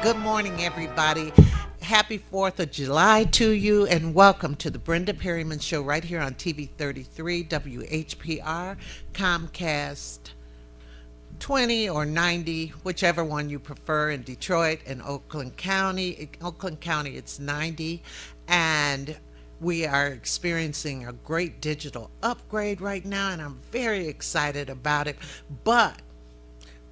Good morning, everybody. Happy 4th of July to you, and welcome to the Brenda Perryman Show right here on TV 33, WHPR, Comcast 20 or 90, whichever one you prefer, in Detroit and Oakland County. In Oakland County, it's 90, and we are experiencing a great digital upgrade right now, and I'm very excited about it. But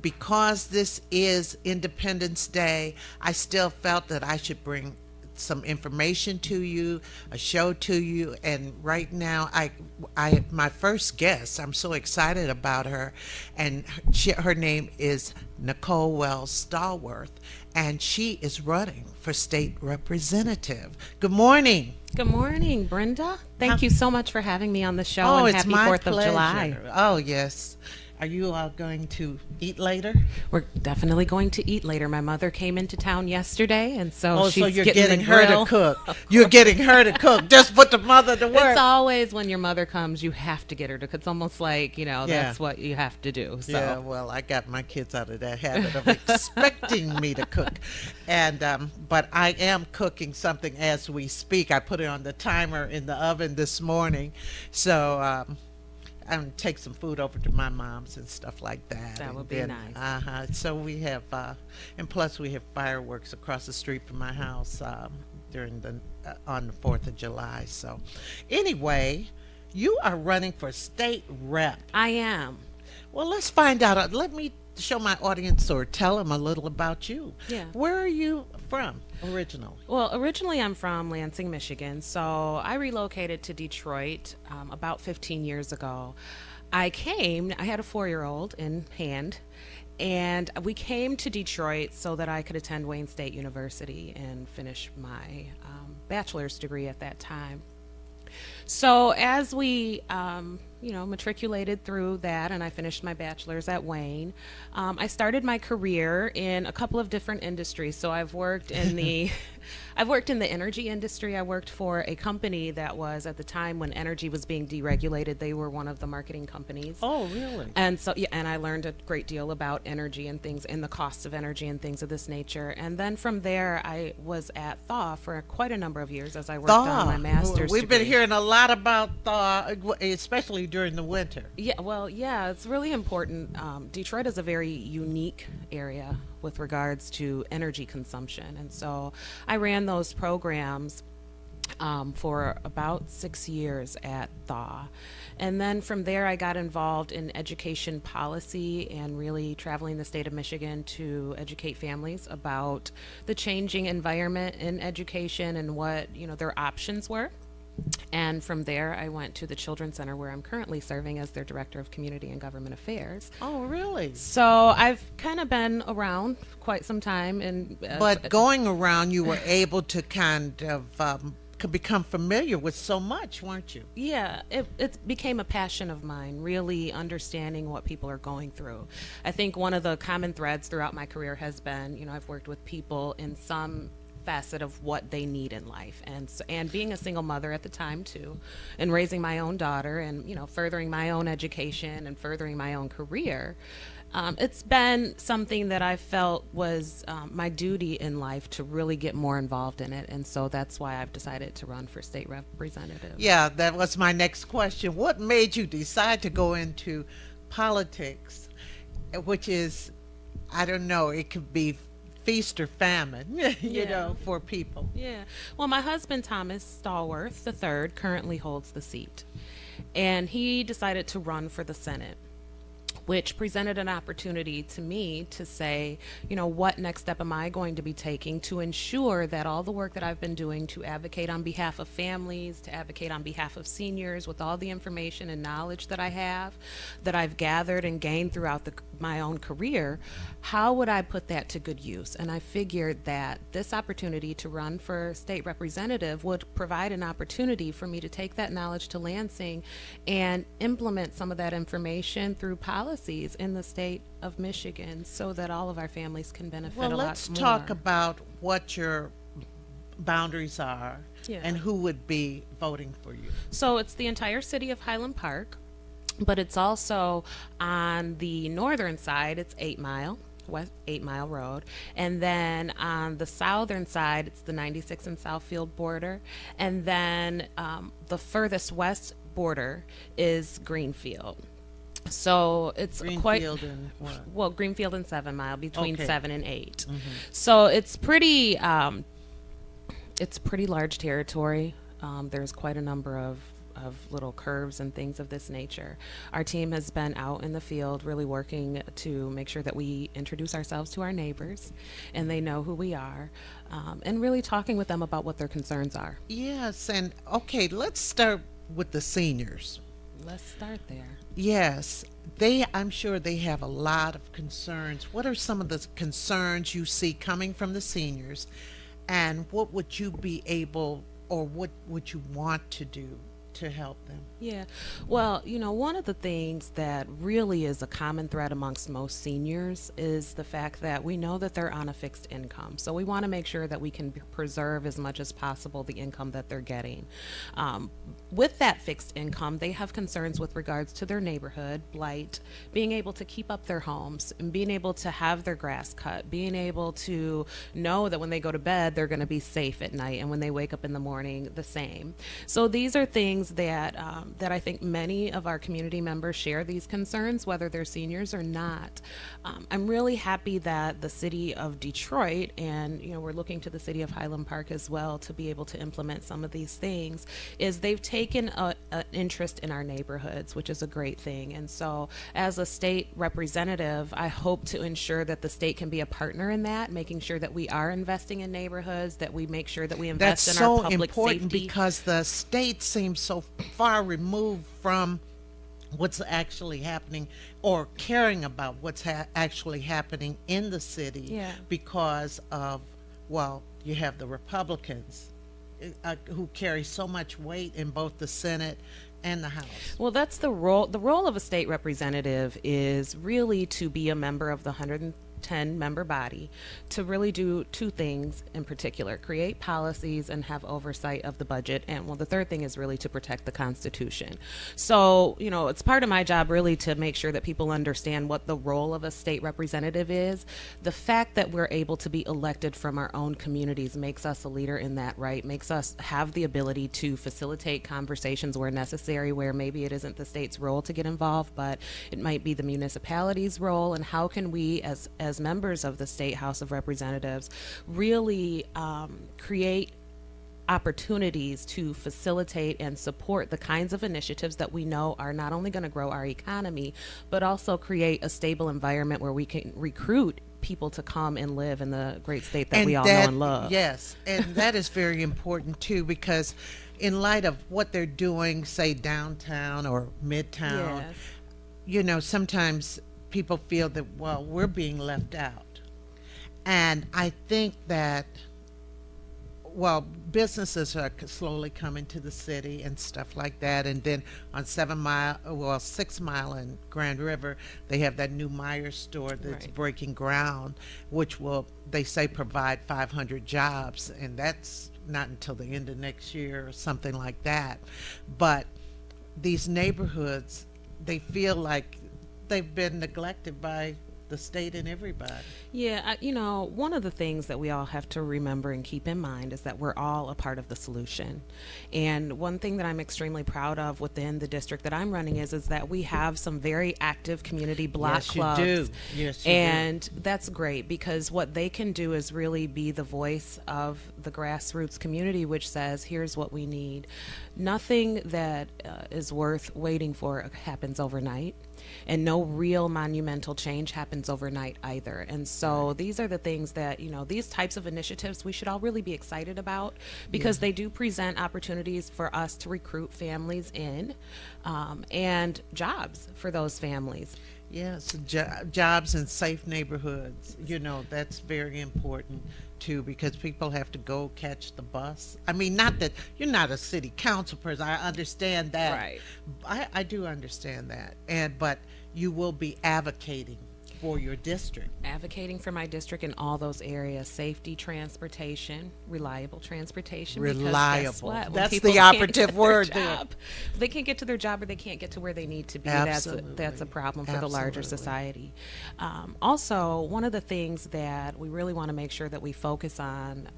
because this is Independence Day, I still felt that I should bring some information to you, a show to you, and right now, my first guest. I'm so excited about her, and her name is Nicole Stsllworth, and she is running for state representative. Good morning. Good morning, Brenda. Thank you so much for having me on the show, Oh, and it's happy my 4th pleasure. of July. Oh, yes. Are you all going to eat later? We're definitely going to eat later. My mother came into town yesterday, and so she's so you're getting getting her to grill. cook. You're getting her to cook. Just put the mother to work. It's always when your mother comes, you have to get her to cook. It's almost like, Yeah. that's what you have to do. So. Yeah, well, I got my kids out of that habit of expecting me to cook, and but I am cooking something as we speak. I put it on the timer in the oven this morning, so I'm gonna take some food over to my mom's and stuff like that. That And would be nice. So we have, and plus we have fireworks across the street from my house during on the 4th of July. So, anyway, you are running for state rep. I am. Well, let's find out. Let me show my audience or tell them a little about you. Yeah. Where are you from originally? Well, originally I'm from Lansing, Michigan, so I relocated to Detroit about 15 years ago. I had a 4-year-old in hand, and we came to Detroit so that I could attend Wayne State University and finish my bachelor's degree at that time. So as we, matriculated through that, and I finished my bachelor's at Wayne, I started my career in a couple of different industries. So I've worked in the, I've worked in the energy industry. I worked for a company that was, at the time when energy was being deregulated, they were one of the marketing companies. Oh, really? And so, yeah, and I learned a great deal about energy and things, and the costs of energy and things of this nature. And then from there, I was at Thaw for quite a number of years as I worked on my master's We've degree. been hearing a lot about Thaw, especially during the winter. Yeah, it's really important. Detroit is a very unique area with regards to energy consumption. And so I ran those programs for about 6 years at Thaw. And then from there, I got involved in education policy and really traveling the state of Michigan to educate families about the changing environment in education and what, their options were. And from there, I went to the Children's Center, where I'm currently serving as their Director of Community and Government Affairs. Oh, really? So I've kind of been around quite some time. But going around, you were able to kind of could become familiar with so much, weren't you? Yeah, it became a passion of mine, really understanding what people are going through. I think one of the common threads throughout my career has been, I've worked with people in some facet of what they need in life, and being a single mother at the time too, and raising my own daughter, and furthering my own education and furthering my own career. It's been something that I felt was my duty in life to really get more involved in it, and so that's why I've decided to run for state representative. Yeah, that was my next question. What made you decide to go into politics, which is, I don't know, it could be feast or famine, for people. Yeah. Well, my husband, Thomas Stsllworth III, currently holds the seat, and he decided to run for the Senate, which presented an opportunity to me to say, what next step am I going to be taking to ensure that all the work that I've been doing to advocate on behalf of families, to advocate on behalf of seniors, with all the information and knowledge that I have, that I've gathered and gained throughout my own career, how would I put that to good use? And I figured that this opportunity to run for state representative would provide an opportunity for me to take that knowledge to Lansing and implement some of that information through policies in the state of Michigan so that all of our families can benefit a lot more. Well, let's talk about what your boundaries are and who would be voting for you. So it's the entire city of Highland Park, but it's also on the northern side, it's 8 Mile. West 8 Mile Road. And then on the southern side, it's the 96 and Southfield border. And then the furthest west border is Greenfield. So it's quite Greenfield and what? well, Greenfield and 7 Mile, between Okay. 7 and 8. So it's pretty large territory. There's quite a number of little curves and things of this nature. Our team has been out in the field really working to make sure that we introduce ourselves to our neighbors and they know who we are, and really talking with them about what their concerns are. Yes, and okay, let's start with the seniors. Let's start there. Yes, I'm sure they have a lot of concerns. What are some of the concerns you see coming from the seniors, and what would you be able, or what would you want to do to help them? Yeah. Well, one of the things that really is a common thread amongst most seniors is the fact that we know that they're on a fixed income. So we want to make sure that we can preserve as much as possible the income that they're getting. With that fixed income, they have concerns with regards to their neighborhood, blight, being able to keep up their homes, and being able to have their grass cut, being able to know that when they go to bed, they're going to be safe at night, and when they wake up in the morning, the same. So these are things that I think many of our community members share these concerns, whether they're seniors or not. I'm really happy that the city of Detroit, and we're looking to the city of Highland Park as well to be able to implement some of these things, is they've taken an interest in our neighborhoods, which is a great thing. And so as a state representative, I hope to ensure that the state can be a partner in that, making sure that we are investing in neighborhoods, that we make sure that we invest That's in our so public important safety. because the state seems so far removed from what's actually happening, or caring about what's actually happening in the city. Yeah. Because of, well, you have the Republicans who carry so much weight in both the Senate and the House. Well, that's the role. The role of a state representative is really to be a member of the 110 member body, to really do two things in particular: create policies and have oversight of the budget. And well, the third thing is really to protect the Constitution. So, it's part of my job really to make sure that people understand what the role of a state representative is. The fact that we're able to be elected from our own communities makes us a leader in that, right? Makes us have the ability to facilitate conversations where necessary, where maybe it isn't the state's role to get involved, but it might be the municipality's role. And how can we, as members of the State House of Representatives, really create opportunities to facilitate and support the kinds of initiatives that we know are not only going to grow our economy, but also create a stable environment where we can recruit people to come and live in the great state that we all know and love. Yes, and that is very important too, because in light of what they're doing, say downtown or midtown, Yes. Sometimes people feel that, well, we're being left out. And I think that, well, businesses are slowly coming to the city and stuff like that. And then on 6 Mile and Grand River, they have that new Myers store that's Right. breaking ground, which will, they say, provide 500 jobs. And that's not until the end of next year or something like that. But these neighborhoods, they feel like they've been neglected by the state and everybody. Yeah, one of the things that we all have to remember and keep in mind is that we're all a part of the solution. And one thing that I'm extremely proud of within the district that I'm running is that we have some very active community block clubs. Yes, you do. Yes, you And that's great, because what they can do is really be the voice of the grassroots community, which says, here's what we need. Nothing that is worth waiting for happens overnight. And no real monumental change happens overnight either. And so these are the things that, these types of initiatives we should all really be excited about, because they do present opportunities for us to recruit families in, and jobs for those families. Yes, jobs in safe neighborhoods. That's very important too, because people have to go catch the bus. I mean, not that you're not a city council person. I understand that. Right. I do understand that. But you will be advocating for your district. Advocating for my district in all those areas: safety, transportation, reliable transportation. Because guess Reliable. what? When That's people the can't operative get to their word there. job, if they can't get to their job, or they can't get to where they need to be. Absolutely. That's a problem for the larger Absolutely. society. Also, one of the things that we really want to make sure that we focus on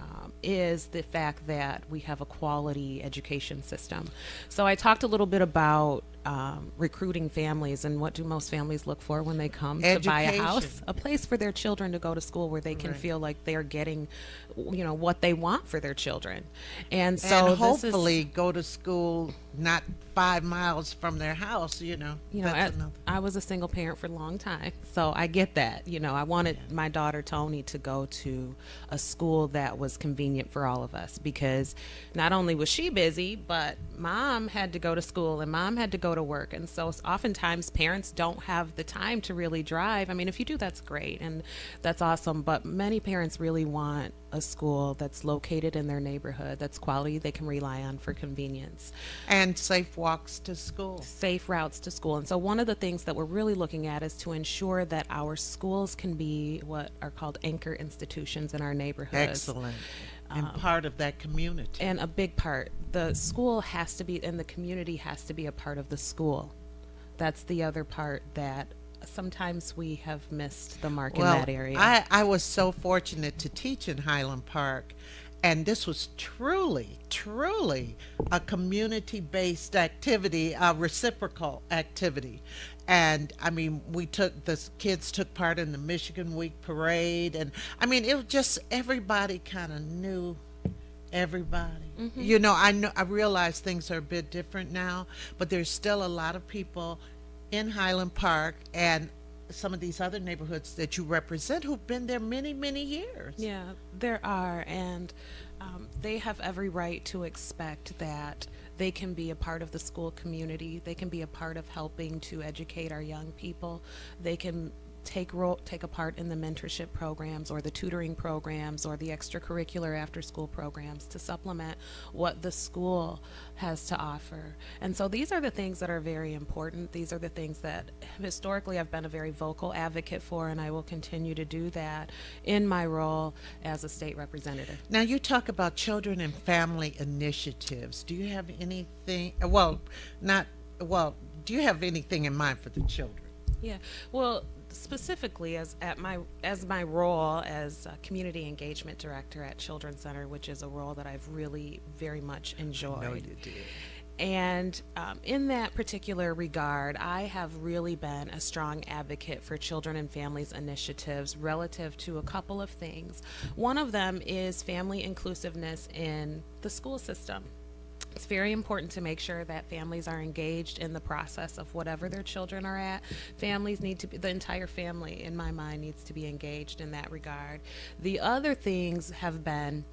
is the fact that we have a quality education system. So I talked a little bit about recruiting families, and what do most families look for when they come to buy a house? Education. A place for their children to go to school where they can Right. feel like they're getting, what they want for their children. And so And this hopefully go to school not 5 miles from their house, That's another. I was a single parent for a long time, so I get that. I wanted my daughter Tony to go to a school that was convenient for all of us, because not only was she busy, but mom had to go to school and mom had to go to work. And so oftentimes parents don't have the time to really drive. I mean, if you do, that's great and that's awesome, but many parents really want a school that's located in their neighborhood, that's quality, they can rely on for convenience, And safe walks to school. safe routes to school. And so one of the things that we're really looking at is to ensure that our schools can be what are called anchor institutions in our neighborhoods. Excellent. And part of that community. And a big part, the school has to be, and the community has to be a part of the school. That's the other part that sometimes we have missed the mark in that area. I was so fortunate to teach in Highland Park, and this was truly, truly a community-based activity, a reciprocal activity. And I mean, the kids took part in the Michigan Week parade, and I mean, it was just everybody kind of knew everybody. I realize things are a bit different now, but there's still a lot of people in Highland Park and some of these other neighborhoods that you represent who've been there many, many years. Yeah, there are, and they have every right to expect that they can be a part of the school community. They can be a part of helping to educate our young people. They can take a part in the mentorship programs or the tutoring programs or the extracurricular after school programs to supplement what the school has to offer. And so these are the things that are very important. These are the things that historically I've been a very vocal advocate for, and I will continue to do that in my role as a state representative. Now, you talk about children and family initiatives. Do you have anything, do you have anything in mind for the children? Yeah, well, specifically as my role as a community engagement director at Children's Center, which is a role that I've really very much enjoyed. No, you did. And in that particular regard, I have really been a strong advocate for children and families initiatives relative to a couple of things. One of them is family inclusiveness in the school system. It's very important to make sure that families are engaged in the process of whatever their children are at. Families need to be, the entire family, in my mind, needs to be engaged in that regard. The other things have been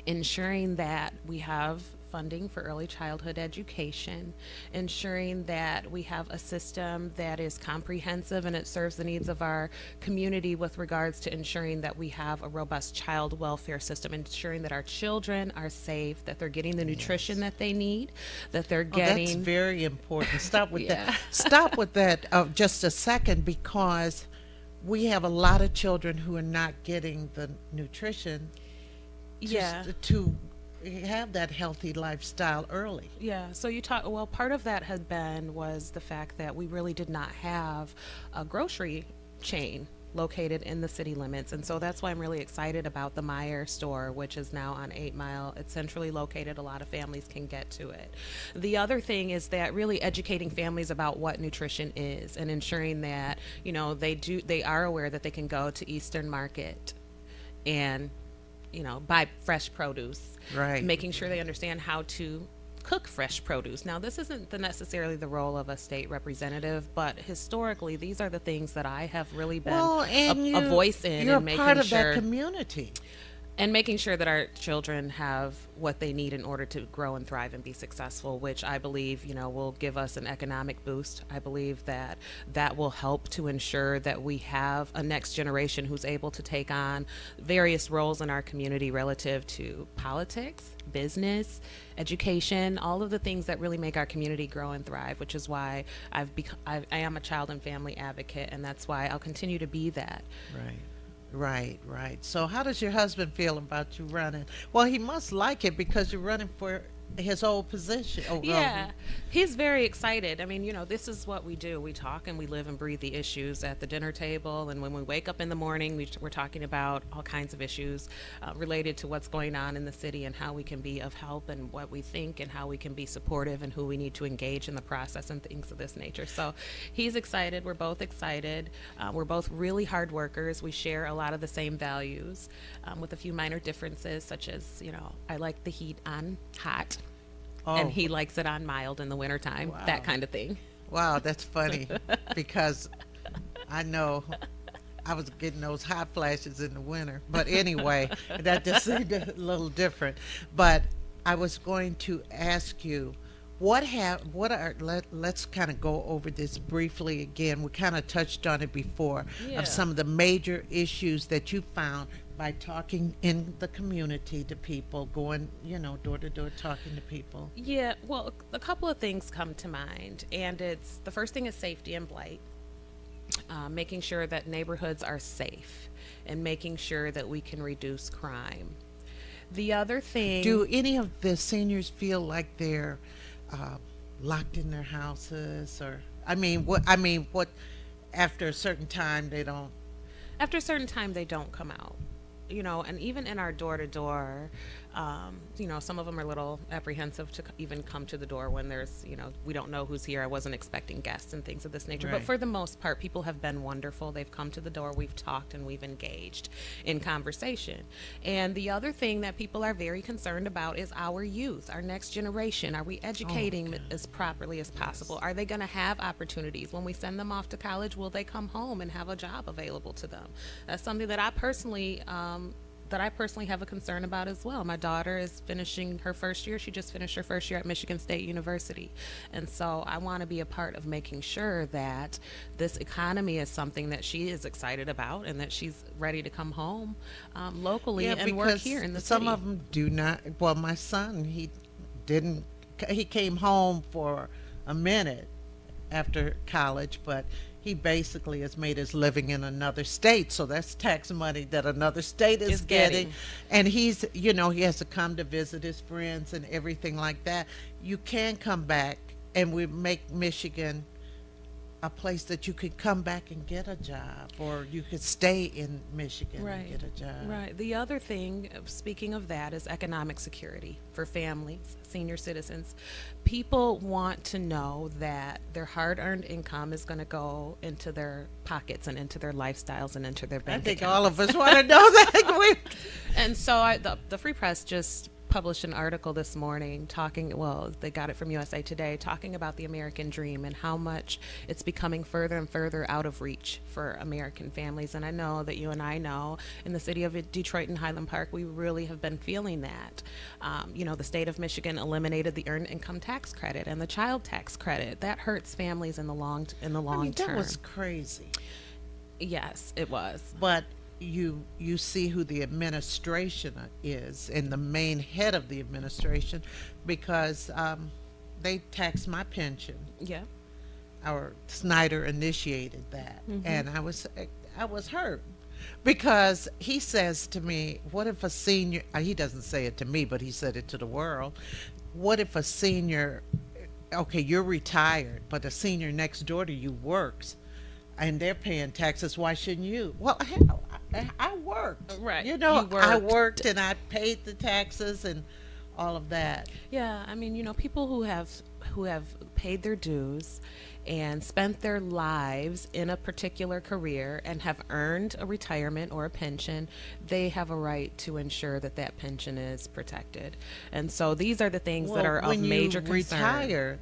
ensuring that we have funding for early childhood education, ensuring that we have a system that is comprehensive and it serves the needs of our community with regards to ensuring that we have a robust child welfare system, ensuring that our children are safe, that they're getting the nutrition that they need, that they're getting... That's very important. Stop with Yeah. that. Stop with that just a second, because we have a lot of children who are not getting the nutrition to have that healthy lifestyle early. Yeah, so part of that was the fact that we really did not have a grocery chain located in the city limits. And so that's why I'm really excited about the Meyer store, which is now on 8 Mile. It's centrally located. A lot of families can get to it. The other thing is that really educating families about what nutrition is and ensuring that, they are aware that they can go to Eastern Market and buy fresh produce. Right. Making sure they understand how to cook fresh produce. Now, this isn't necessarily the role of a state representative, but historically, these are the things that I have really been a voice in, You're and making part of sure that community. And making sure that our children have what they need in order to grow and thrive and be successful, which I believe, will give us an economic boost. I believe that that will help to ensure that we have a next generation who's able to take on various roles in our community relative to politics, business, education, all of the things that really make our community grow and thrive, which is why I am a child and family advocate, and that's why I'll continue to be that. Right. Right, right. So how does your husband feel about you running? Well, he must like it because you're running for his old position. Oh, Yeah, he's very excited. I mean, this is what we do. We talk and we live and breathe the issues at the dinner table. And when we wake up in the morning, we're talking about all kinds of issues related to what's going on in the city and how we can be of help and what we think and how we can be supportive and who we need to engage in the process and things of this nature. So he's excited. We're both excited. We're both really hard workers. We share a lot of the same values with a few minor differences, such as, I like the heat on hot. oh, And he likes it on mild in the wintertime, Wow. that kind of thing. wow, that's funny because I know I was getting those hot flashes in the winter. But anyway, that just seemed a little different. But I was going to ask you, let's kind of go over this briefly again. We kind of touched on it before Yeah. of some of the major issues that you found by talking in the community to people, going, door to door, talking to people. Yeah, well, a couple of things come to mind. And it's the first thing is safety and blight, making sure that neighborhoods are safe and making sure that we can reduce crime. The other thing. Do any of the seniors feel like they're locked in their houses, or what? After a certain time, they don't. After a certain time, they don't come out. And even in our door to door, some of them are a little apprehensive to even come to the door when there's, we don't know who's here. I wasn't expecting guests and things of this nature. But Right. for the most part, people have been wonderful. They've come to the door, we've talked, and we've engaged in conversation. And the other thing that people are very concerned about is our youth, our next generation. Are we educating God. as properly as possible? Are they going to have opportunities? When we send them off to college, will they come home and have a job available to them? That's something that I personally have a concern about as well. My daughter is finishing her first year. She just finished her first year at Michigan State University. And so I want to be a part of making sure that this economy is something that she is excited about and that she's ready to come home locally and work because here in the some city. of them do not. Well, my son, he didn't. He came home for a minute after college, but he basically has made his living in another state, so that's tax money that another state is getting. And he has to come to visit his friends and everything like that. You can come back, and we make Michigan a place that you could come back and get a job, or you could stay in Michigan and get a job. Right. The other thing, speaking of that, is economic security for families, senior citizens. People want to know that their hard-earned income is going to go into their pockets and into their lifestyles and into their I bank think accounts. all of us want to know that. And so the Free Press just published an article this morning they got it from USA Today, talking about the American dream and how much it's becoming further and further out of reach for American families. And I know that you and I know in the city of Detroit and Highland Park, we really have been feeling that. The state of Michigan eliminated the earned income tax credit and the child tax credit. That hurts families in the long term. That was crazy. Yes, it was. But you see who the administration is and the main head of the administration, because they taxed my pension. Yeah. Our Snyder initiated that, and I was hurt because he says to me, "What if a senior?" He doesn't say it to me, but he said it to the world. What if a senior? Okay, you're retired, but a senior next door to you works, and they're paying taxes. Why shouldn't you? Well, hell, I worked. Right. I worked and I paid the taxes and all of that. Yeah, I mean, people who have paid their dues and spent their lives in a particular career and have earned a retirement or a pension, they have a right to ensure that that pension is protected. And so these are the things that are of major concern. When you retire,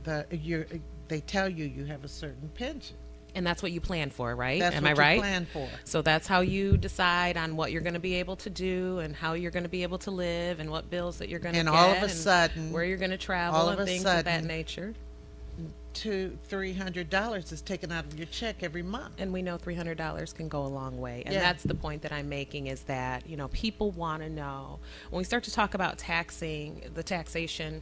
they tell you have a certain pension. And that's what you plan for, right? That's Am what I you right? plan for. So that's how you decide on what you're going to be able to do and how you're going to be able to live and what bills that you're going to And get all of a and sudden, where you're going to travel all of and a things of that sudden, nature. $200-300 is taken out of your check every month. And we know $300 can go a long way. And Yeah. that's the point that I'm making, is that, people want to know when we start to talk about the taxation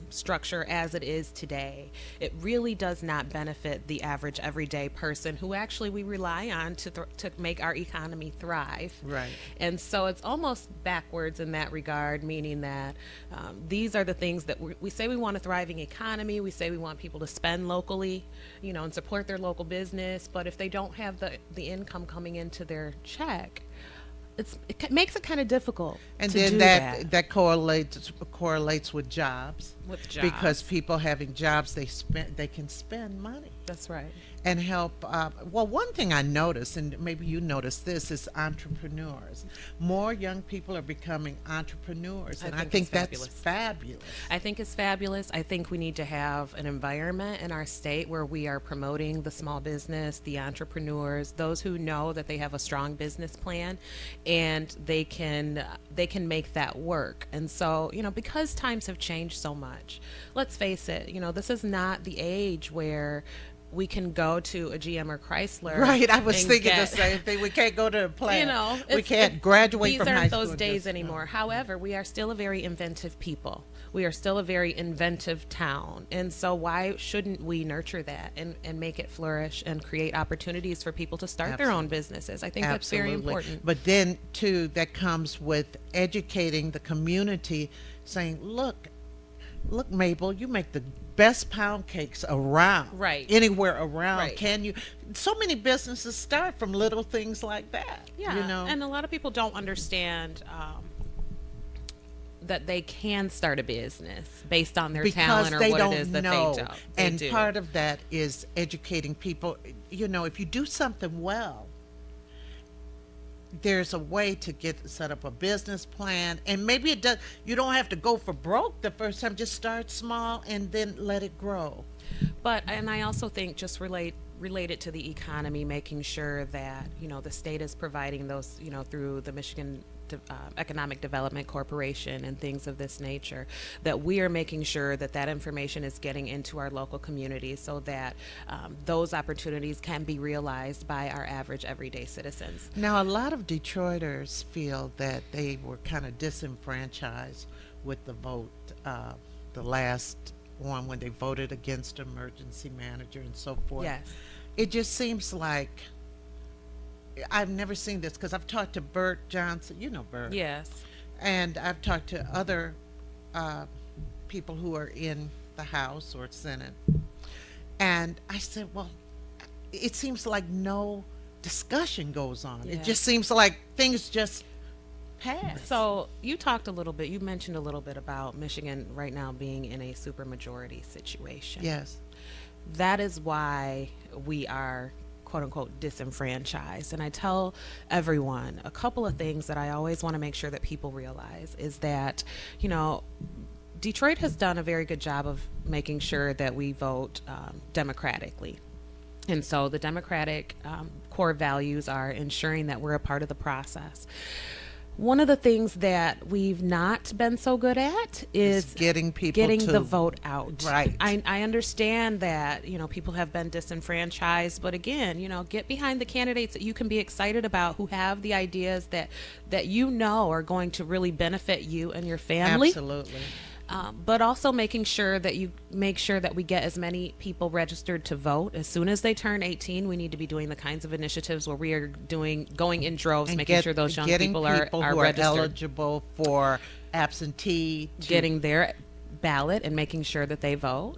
structure as it is today, it really does not benefit the average everyday person who actually we rely on to make our economy thrive. Right. And so it's almost backwards in that regard, meaning that these are the things that we say we want a thriving economy. We say we want people to spend locally, and support their local business. But if they don't have the income coming into their check, it makes it kind of difficult. And to then do that correlates with jobs. With jobs. Because people having jobs, they can spend money That's right. and help. Well, one thing I noticed, and maybe you noticed this, is entrepreneurs. More young people are becoming entrepreneurs, and I think that's fabulous. I think it's fabulous. I think we need to have an environment in our state where we are promoting the small business, the entrepreneurs, those who know that they have a strong business plan and they can make that work. And so, because times have changed so much, let's face it, this is not the age where we can go to a GM or Chrysler. Right, I was and thinking get, the same thing. We can't go to a plant. We it's- can't graduate from high These school. aren't those days just- anymore. However, we are still a very inventive people. We are still a very inventive town. And so why shouldn't we nurture that and make it flourish and create opportunities for people to start their own businesses? I think that's very important. But then, too, that comes with educating the community, saying, look, Mabel, you make the best pound cakes around. Right. Anywhere around. Right. Can you? So many businesses start from little things like that. Yeah, and a lot of people don't understand that they can start a business based on their talent or they what don't it is that know. they do. And part of that is educating people. If you do something well, there's a way to set up a business plan, and maybe it does. You don't have to go for broke the first time. Just start small and then let it grow. And I also think just related to the economy, making sure that the state is providing those through the Michigan Economic Development Corporation and things of this nature, that we are making sure that information is getting into our local communities so that those opportunities can be realized by our average everyday citizens. Now, a lot of Detroiters feel that they were kind of disenfranchised with the vote, the last one when they voted against emergency manager and so forth. Yes. It just seems like I've never seen this, because I've talked to Bert Johnson. You know Bert. Yes. And I've talked to other people who are in the House or Senate. And I said, well, it seems like no discussion goes on. Yeah. It just seems like things just pass. So you mentioned a little bit about Michigan right now being in a supermajority situation. Yes. That is why we are quote unquote disenfranchised. And I tell everyone a couple of things that I always want to make sure that people realize is that, Detroit has done a very good job of making sure that we vote democratically. And so the Democratic core values are ensuring that we're a part of the process. One of the things that we've not been so good at is getting people the vote out. Right. I understand that, people have been disenfranchised, but again, get behind the candidates that you can be excited about, who have the ideas that are going to really benefit you and your family. Absolutely. But also making sure that we get as many people registered to vote. As soon as they turn 18, we need to be doing the kinds of initiatives where we are going in droves, And making sure those young people are who registered. are eligible for absentee. Getting their ballot and making sure that they vote.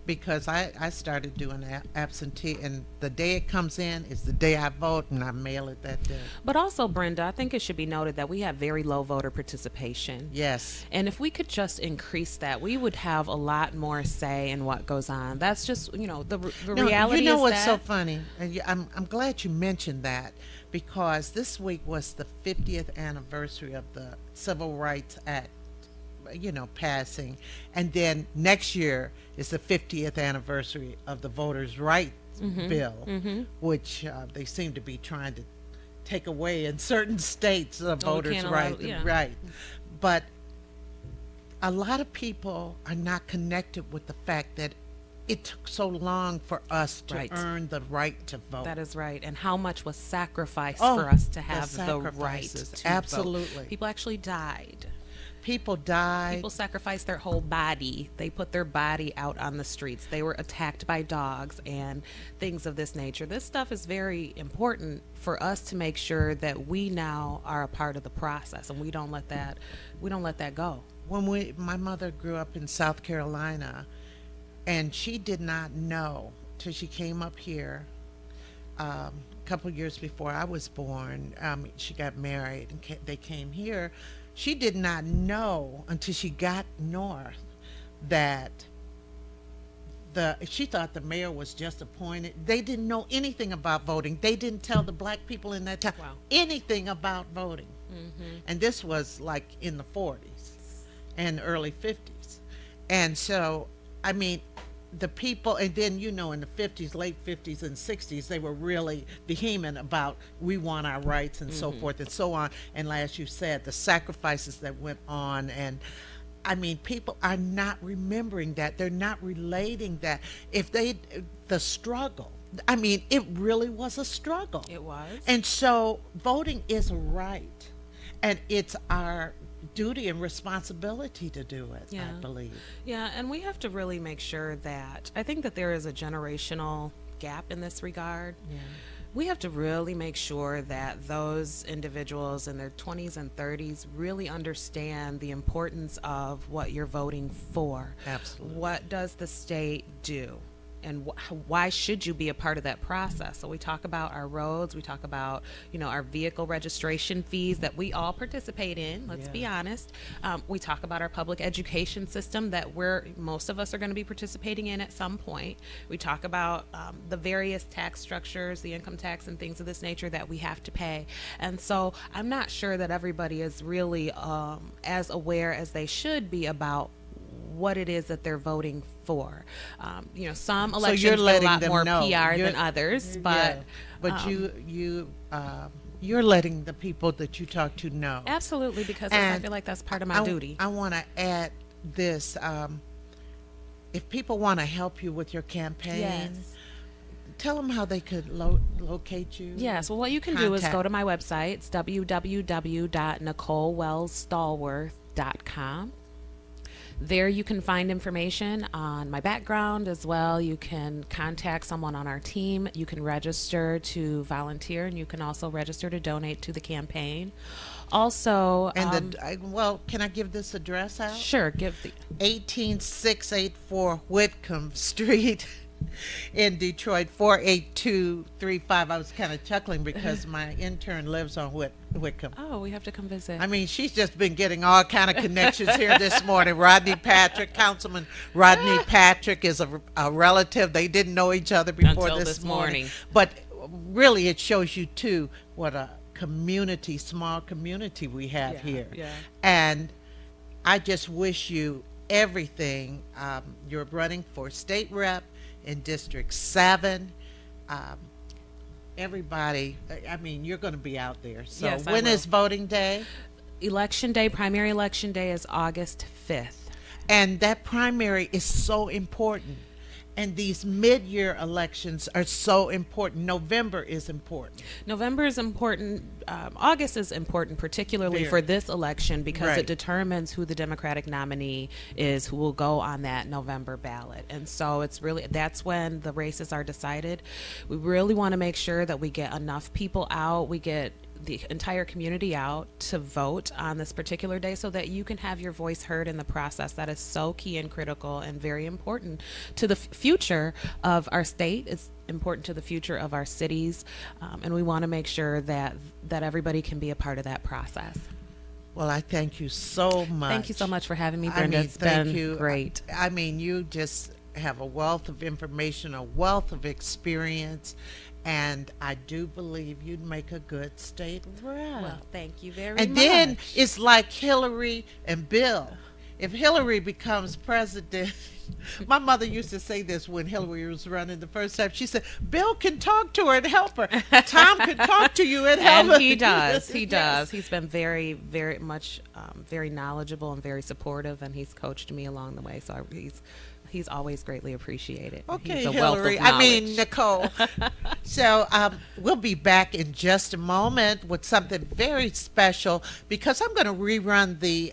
Because I started doing absentee, and the day it comes in is the day I vote, and I mail it that day. But also, Brenda, I think it should be noted that we have very low voter participation. Yes. And if we could just increase that, we would have a lot more say in what goes on. That's just, the reality is You know what's that so funny? And I'm glad you mentioned that, because this week was the 50th anniversary of the Civil Rights Act, passing. And then next year is the 50th anniversary of the Voters' Right bill, which they seem to be trying to take away in certain states the voters' can't allow- right. yeah. Right. But a lot of people are not connected with the fact that it took so long for us to Right. earn the right to vote. That is right. And how much was sacrificed Oh, for us to the have the right sacrifices. to Absolutely. vote. People actually died. People died. People sacrificed their whole body. They put their body out on the streets. They were attacked by dogs and things of this nature. This stuff is very important for us to make sure that we now are a part of the process, and we don't let that go. When my mother grew up in South Carolina, and she did not know till she came up here a couple years before I was born. She got married and they came here. She did not know until she got north that she thought the mayor was just appointed. They didn't know anything about voting. They didn't tell the black people in that town anything about voting. And this was like in the 40s and early 50s. And so, I mean, the people, and then, in the 50s, late 50s and 60s, they were really vehement about we want our rights and so forth and so on. And as you said, the sacrifices that went on. And I mean, people are not remembering that. They're not relating that. The struggle, I mean, it really was a struggle. It was. And so voting is a right. And it's our duty and responsibility to do it, I believe. Yeah, and we have to really make sure that, I think that there is a generational gap in this regard. Yeah. We have to really make sure that those individuals in their 20s and 30s really understand the importance of what you're voting for. Absolutely. What does the state do? And why should you be a part of that process? So we talk about our roads, we talk about, our vehicle registration fees that we all participate in, let's be honest. We talk about our public education system that most of us are going to be participating in at some point. We talk about the various tax structures, the income tax and things of this nature that we have to pay. And so I'm not sure that everybody is really as aware as they should be about what it is that they're voting for. Some elections get a lot more PR than others, but you're letting the people that you talk to know. Absolutely, because I feel like that's part of my duty. I want to add this: if people want to help you with your campaign, tell them how they could locate you. Yes, well, what you can do is go to my website. It's www.NicoleWellsStallworth.com. There you can find information on my background as well. You can contact someone on our team. You can register to volunteer, and you can also register to donate to the campaign. Also, and can I give this address out? Sure, give the 18684 Whitcomb Street in Detroit, 48235. I was kind of chuckling because my intern lives on Whitcomb. Oh, we have to come visit. I mean, she's just been getting all kind of connections here this morning. Councilman Rodney Patrick is a relative. They didn't know each other before Until this morning. morning. But really, it shows you, too, what a small community we have here. Yeah. And I just wish you everything. You're running for state rep in District 7. Everybody, I mean, you're going to be out there. So yes, when is voting day? Election day, primary election day is August 5th. And that primary is so important. And these mid-year elections are so important. November is important. November is important. August is important, particularly for this election, because it determines who the Democratic nominee is who will go on that November ballot. And so that's when the races are decided. We really want to make sure that we get enough people out. We get the entire community out to vote on this particular day so that you can have your voice heard in the process. That is so key and critical and very important to the future of our state. It's important to the future of our cities, and we want to make sure that everybody can be a part of that process. Well, I thank you so much. Thank you so much for having me, Brenda. It's been great. I mean, you just have a wealth of information, a wealth of experience, and I do believe you'd make a good state rep. Well, thank you very much. And then it's like Hillary and Bill. if Hillary becomes president, my mother used to say this when Hillary was running the first time. She said, Bill can talk to her and help her. Tom can talk to you and help her. And he does. He Yes. does. He's been very, very much, very knowledgeable and very supportive, and he's coached me along the way. So he's always greatly appreciated. Okay, He's a wealth of Hillary. I mean, knowledge. Nicole. So we'll be back in just a moment with something very special because I'm going to rerun the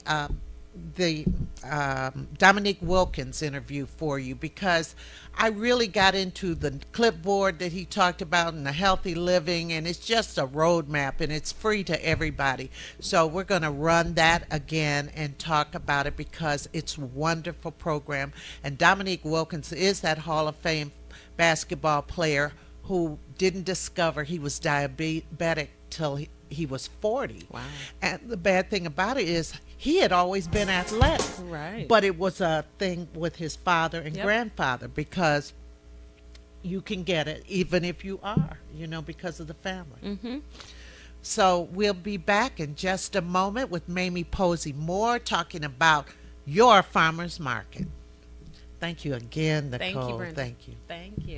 Dominique Wilkins interview for you because I really got into the clipboard that he talked about and the healthy living, and it's just a roadmap and it's free to everybody. So we're going to run that again and talk about it because it's a wonderful program. And Dominique Wilkins is that Hall of Fame basketball player who didn't discover he was diabetic till he was 40. Wow. And the bad thing about it is he had always been athletic. Right. But it was a thing with his father and Yep. grandfather because you can get it even if you are, because of the family. Mm-hmm. So we'll be back in just a moment with Mamie Posey Moore talking about your farmer's market. Thank you again, Nicole. Thank you, Brenda. Thank you. Thank you.